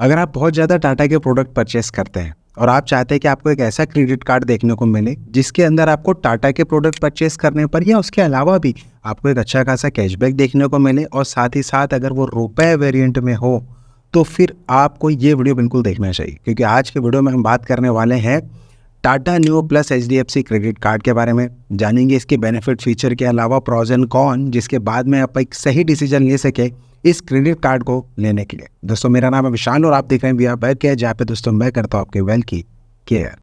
अगर आप बहुत ज़्यादा टाटा के प्रोडक्ट परचेस करते हैं और आप चाहते हैं कि आपको एक ऐसा क्रेडिट कार्ड देखने को मिले जिसके अंदर आपको टाटा के प्रोडक्ट परचेस करने पर या उसके अलावा भी आपको एक अच्छा खासा कैशबैक देखने को मिले और साथ ही साथ अगर वो रुपए वेरिएंट में हो, तो फिर आपको ये वीडियो बिल्कुल देखना चाहिए, क्योंकि आज के वीडियो में हम बात करने वाले हैं Tata new plus HDFC credit card के बारे में। जानेंगे इसके बेनिफिट, फीचर के अलावा प्रॉज एंड कॉन, जिसके बाद में आप एक सही डिसीजन ले सके इस क्रेडिट कार्ड को लेने के लिए। दोस्तों, मेरा नाम है विशाल और आप देख रहे हैं वी आर बैक केयर, जहाँ पे दोस्तों मैं करता हूँ आपके वेल की केयर।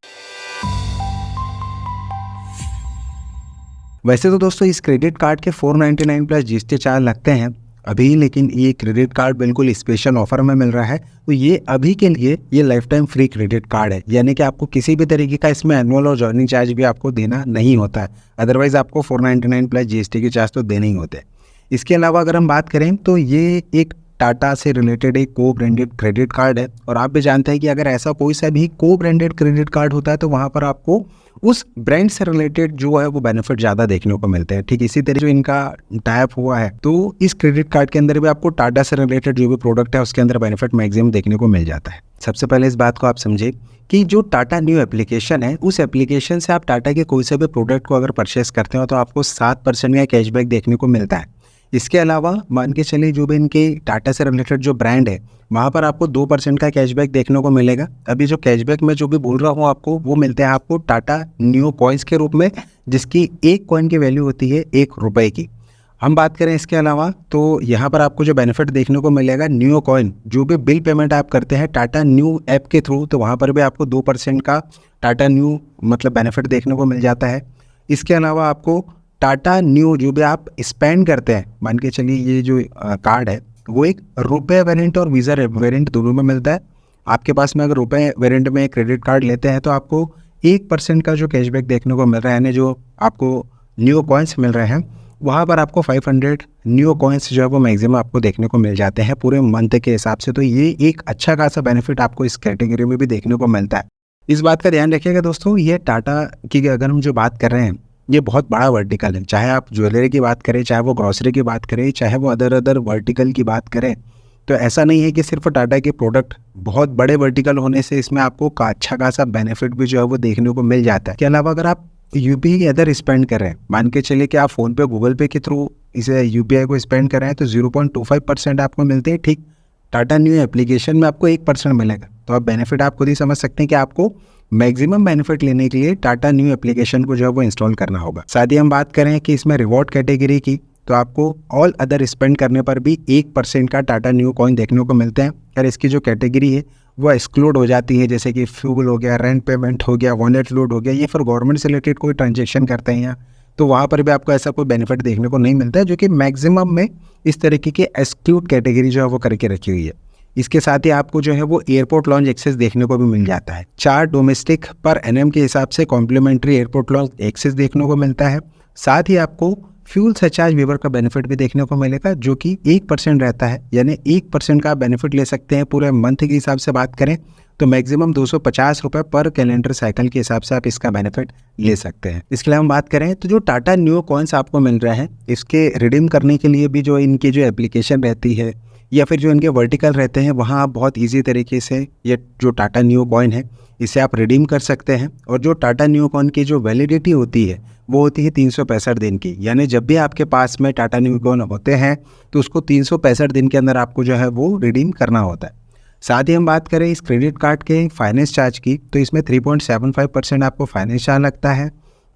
वैसे तो दोस्तों इस क्रेडिट कार्ड के 499 प्लस GST चार्ज लगते हैं अभी, लेकिन ये क्रेडिट कार्ड बिल्कुल स्पेशल ऑफर में मिल रहा है। तो ये अभी के लिए ये life time free credit card है, यानी कि आपको किसी भी तरीके का इसमें एनुअल और जॉइनिंग चार्ज भी आपको देना नहीं होता है। अदरवाइज आपको 499 प्लस GST के चार्ज तो देने ही होते हैं। इसके अलावा अगर हम बात करें तो ये एक टाटा से रिलेटेड एक को ब्रांडेड क्रेडिट कार्ड है, और आप भी जानते हैं कि अगर ऐसा कोई सा भी को ब्रांडेड क्रेडिट कार्ड होता है तो वहाँ पर आपको उस ब्रांड से रिलेटेड जो है वो बेनिफिट ज़्यादा देखने को मिलते हैं। ठीक इसी तरह जो इनका टाइप हुआ है, तो इस क्रेडिट कार्ड के अंदर भी आपको टाटा से रिलेटेड जो भी प्रोडक्ट है उसके अंदर बेनिफिट मैक्सिमम देखने को मिल जाता है। सबसे पहले इस बात को आप समझे कि जो टाटा न्यू एप्लीकेशन है, उस एप्लीकेशन से आप टाटा के कोई से भी प्रोडक्ट को अगर परचेस करते हो तो आपको 7% का कैशबैक देखने को मिलता है। इसके अलावा मान के चलिए जो भी इनके टाटा से रिलेटेड जो ब्रांड है वहाँ पर आपको 2% का कैशबैक देखने को मिलेगा। अभी जो कैशबैक में जो भी बोल रहा हूँ आपको, वो मिलते हैं आपको टाटा न्यू कॉइन्स के रूप में, जिसकी एक कॉइन की वैल्यू होती है ₹1 की। हम बात करें इसके अलावा तो यहाँ पर आपको जो बेनिफिट देखने को मिलेगा, न्यू कॉइन जो भी बिल पेमेंट आप करते हैं टाटा न्यू ऐप के थ्रू, तो वहाँ पर भी आपको 2% का टाटा न्यू मतलब बेनिफिट देखने को मिल जाता है। इसके अलावा आपको टाटा न्यू जो भी आप स्पेंड करते हैं, मान के चलिए ये जो कार्ड है वो एक रुपए वेरिएंट और वीज़ा वेरिएंट दोनों में मिलता है। आपके पास में अगर रुपए वेरिएंट में क्रेडिट कार्ड लेते हैं तो आपको 1% का जो कैशबैक देखने को मिल रहा है, यानी जो आपको न्यू कॉइन्स मिल रहे हैं वहाँ पर आपको 500 न्यू कॉइन्स जो है वो मैक्सिमम आपको देखने को मिल जाते हैं पूरे मंथ के हिसाब से। तो ये एक अच्छा खासा बेनिफिट आपको इस कैटेगरी में भी देखने को मिलता है। इस बात का ध्यान रखिएगा दोस्तों, ये टाटा की अगर हम जो बात कर रहे हैं ये बहुत बड़ा वर्टिकल है। चाहे आप ज्वेलरी की बात करें, चाहे वो ग्रॉसरी की बात करें, चाहे वो अदर वर्टिकल की बात करें, तो ऐसा नहीं है कि सिर्फ टाटा के प्रोडक्ट बहुत बड़े वर्टिकल होने से इसमें आपको अच्छा खासा बेनिफिट भी जो है वो देखने को मिल जाता है। इसके अलावा अगर आप UPI अदर स्पेंड कर रहे हैं, मान के चलिए कि आप फ़ोन पे गूगल पे के थ्रू इसे UPI को स्पेंड कर रहे हैं, तो 0.25% आपको मिलते हैं। ठीक टाटा न्यू एप्लीकेशन में आपको 1% मिलेगा। तो आप बेनिफिट आप खुद ही समझ सकते हैं कि आपको मैक्सिमम बेनिफिट लेने के लिए टाटा न्यू एप्लीकेशन को जो है वो इंस्टॉल करना होगा। साथ ही हम बात करें कि इसमें रिवॉर्ड कैटेगरी की, तो आपको ऑल अदर स्पेंड करने पर भी 1% का टाटा न्यू कॉइन देखने को मिलते हैं। और इसकी जो कैटेगरी है वो एक्सक्लूड हो जाती है, जैसे कि फ्यूल हो गया, रेंट पेमेंट हो गया, वॉलेट लोड हो गया, ये फिर गवर्नमेंट से रिलेटेड कोई ट्रांजेक्शन करते हैं यहाँ, तो वहाँ पर भी आपको ऐसा कोई बेनिफिट देखने को नहीं मिलता है, जो कि मैक्सिमम में इस तरीके की एक्सक्लूड कैटेगरी जो है वो करके रखी हुई है। इसके साथ ही आपको जो है वो एयरपोर्ट लॉन्च एक्सेस देखने को भी मिल जाता है। 4 डोमेस्टिक पर एनएम के हिसाब से कॉम्प्लीमेंट्री एयरपोर्ट लॉन्च एक्सेस देखने को मिलता है। साथ ही आपको फ्यूल सरचार्ज वेवर का बेनिफिट भी देखने को मिलेगा, जो कि 1% रहता है, यानी 1% का बेनिफिट ले सकते हैं। पूरे मंथ के हिसाब से बात करें तो मैक्सिमम ₹250 पर कैलेंडर साइकिल के हिसाब से आप इसका बेनिफिट ले सकते हैं। इसके लिए हम बात करें तो जो टाटा न्यू कॉइन्स आपको मिल रहे हैं, इसके रिडीम करने के लिए भी जो इनकी जो एप्लीकेशन रहती है या फिर जो इनके वर्टिकल रहते हैं, वहाँ आप बहुत इजी तरीके से ये जो टाटा न्यू कॉइन है इसे आप रिडीम कर सकते हैं। और जो टाटा न्यू कॉइन की जो वैलिडिटी होती है वो होती है 365 दिन की, यानी जब भी आपके पास में टाटा न्यू कॉइन होते हैं तो उसको 365 दिन के अंदर आपको जो है वो रिडीम करना होता है। साथ ही हम बात करें इस क्रेडिट कार्ड के फाइनेंस चार्ज की, तो इसमें 3.75% आपको फाइनेंस चार्ज लगता है।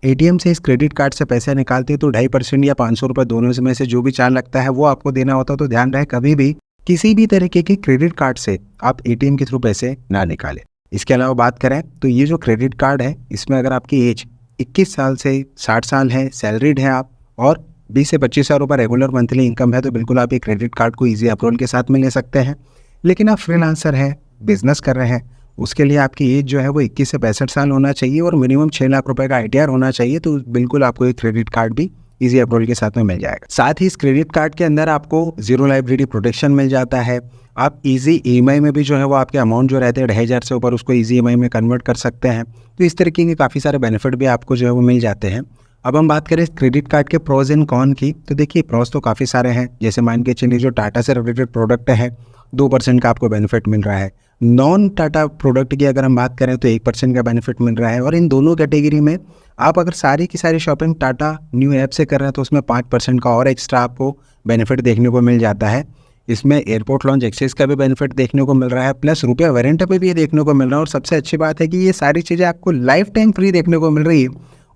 ATM से इस क्रेडिट कार्ड से पैसे निकालते हैं तो 2.5% या ₹500 दोनों में से जो भी चार्ज लगता है वो आपको देना होता है। तो ध्यान रहे कभी भी किसी भी तरीके के क्रेडिट कार्ड से आप ATM के थ्रू पैसे ना निकालें। इसके अलावा बात करें तो ये जो क्रेडिट कार्ड है इसमें अगर आपकी एज 21 साल से 60 साल है, सैलरीड है आप, और 20 से 25 हज़ार रुपये रेगुलर मंथली इनकम है, तो बिल्कुल आप ये क्रेडिट कार्ड को ईजी अप्रूवल के साथ में ले सकते हैं। लेकिन आप फ्रीलांसर हैं, बिजनेस कर रहे हैं, उसके लिए आपकी एज जो है वो 21 से 65 साल होना चाहिए और मिनिमम 6 लाख रुपए का ITR होना चाहिए, तो बिल्कुल आपको एक क्रेडिट कार्ड भी इजी अप्रूवल के साथ में मिल जाएगा। साथ ही इस क्रेडिट कार्ड के अंदर आपको 0 लाइबिलिटी प्रोटेक्शन मिल जाता है। आप इजी EMI में भी जो है वो आपके अमाउंट जो रहते हैं 2,500 से ऊपर उसको इजी EMI में कन्वर्ट कर सकते हैं। तो इस तरीके के काफ़ी सारे बेनिफिट भी आपको जो है वो मिल जाते हैं। अब हम बात करें इस क्रेडिट कार्ड के प्रोज एंड कॉन की, तो देखिए प्रोज तो काफ़ी सारे हैं। जैसे मान के चलिए जो टाटा से रिलेटेड प्रोडक्ट है 2% का आपको बेनिफिट मिल रहा है। नॉन टाटा प्रोडक्ट की अगर हम बात करें तो 1% का बेनिफिट मिल रहा है। और इन दोनों कैटेगरी में आप अगर सारी की सारी शॉपिंग टाटा न्यू ऐप से कर रहे हैं तो उसमें 5% का और एक्स्ट्रा आपको बेनिफिट देखने को मिल जाता है। इसमें एयरपोर्ट लॉन्च एक्सेस का भी बेनिफिट देखने को मिल रहा है, प्लस रुपया वारंटी पे भी ये देखने को मिल रहा है। और सबसे अच्छी बात है कि ये सारी चीज़ें आपको लाइफ टाइम फ्री देखने को मिल रही है।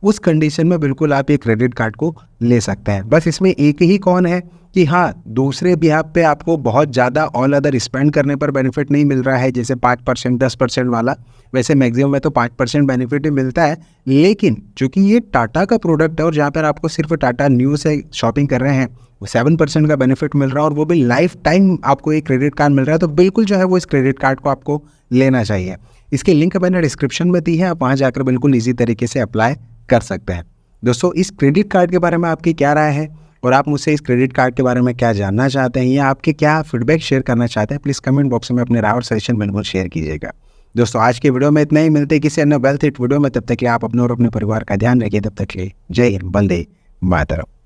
उस कंडीशन में बिल्कुल आप ये क्रेडिट कार्ड को ले सकते हैं। बस इसमें एक ही कौन है कि हाँ, दूसरे बिहाफ पे आपको बहुत ज़्यादा ऑल अदर स्पेंड करने पर बेनिफिट नहीं मिल रहा है, जैसे 5% 10% वाला। वैसे मैक्सिमम में तो 5% बेनिफिट ही मिलता है, लेकिन चूंकि ये टाटा का प्रोडक्ट है और जहाँ पर आपको सिर्फ टाटा न्यू से शॉपिंग कर रहे हैं, वो 7% का बेनिफिट मिल रहा है और वो भी लाइफ टाइम आपको एक क्रेडिट कार्ड मिल रहा है। तो बिल्कुल जो है वो इस क्रेडिट कार्ड को आपको लेना चाहिए। इसकी लिंक मैंने डिस्क्रिप्शन में दी है, आप वहाँ जाकर बिल्कुल ईजी तरीके से अप्लाई कर सकते हैं। दोस्तों, इस क्रेडिट कार्ड के बारे में आपकी क्या राय है और आप मुझसे इस क्रेडिट कार्ड के बारे में क्या जानना चाहते हैं या आपके क्या फीडबैक शेयर करना चाहते हैं, प्लीज़ कमेंट बॉक्स में अपने राय और सजेशन बिल्कुल शेयर कीजिएगा। दोस्तों, आज के वीडियो में इतना ही। मिलते हैं किसी अन्य वेल्थ हिट वीडियो में। तब तक के लिए आप अपने और अपने परिवार का ध्यान रखिए। तब तक के लिए जय हिंद, वंदे मातरम।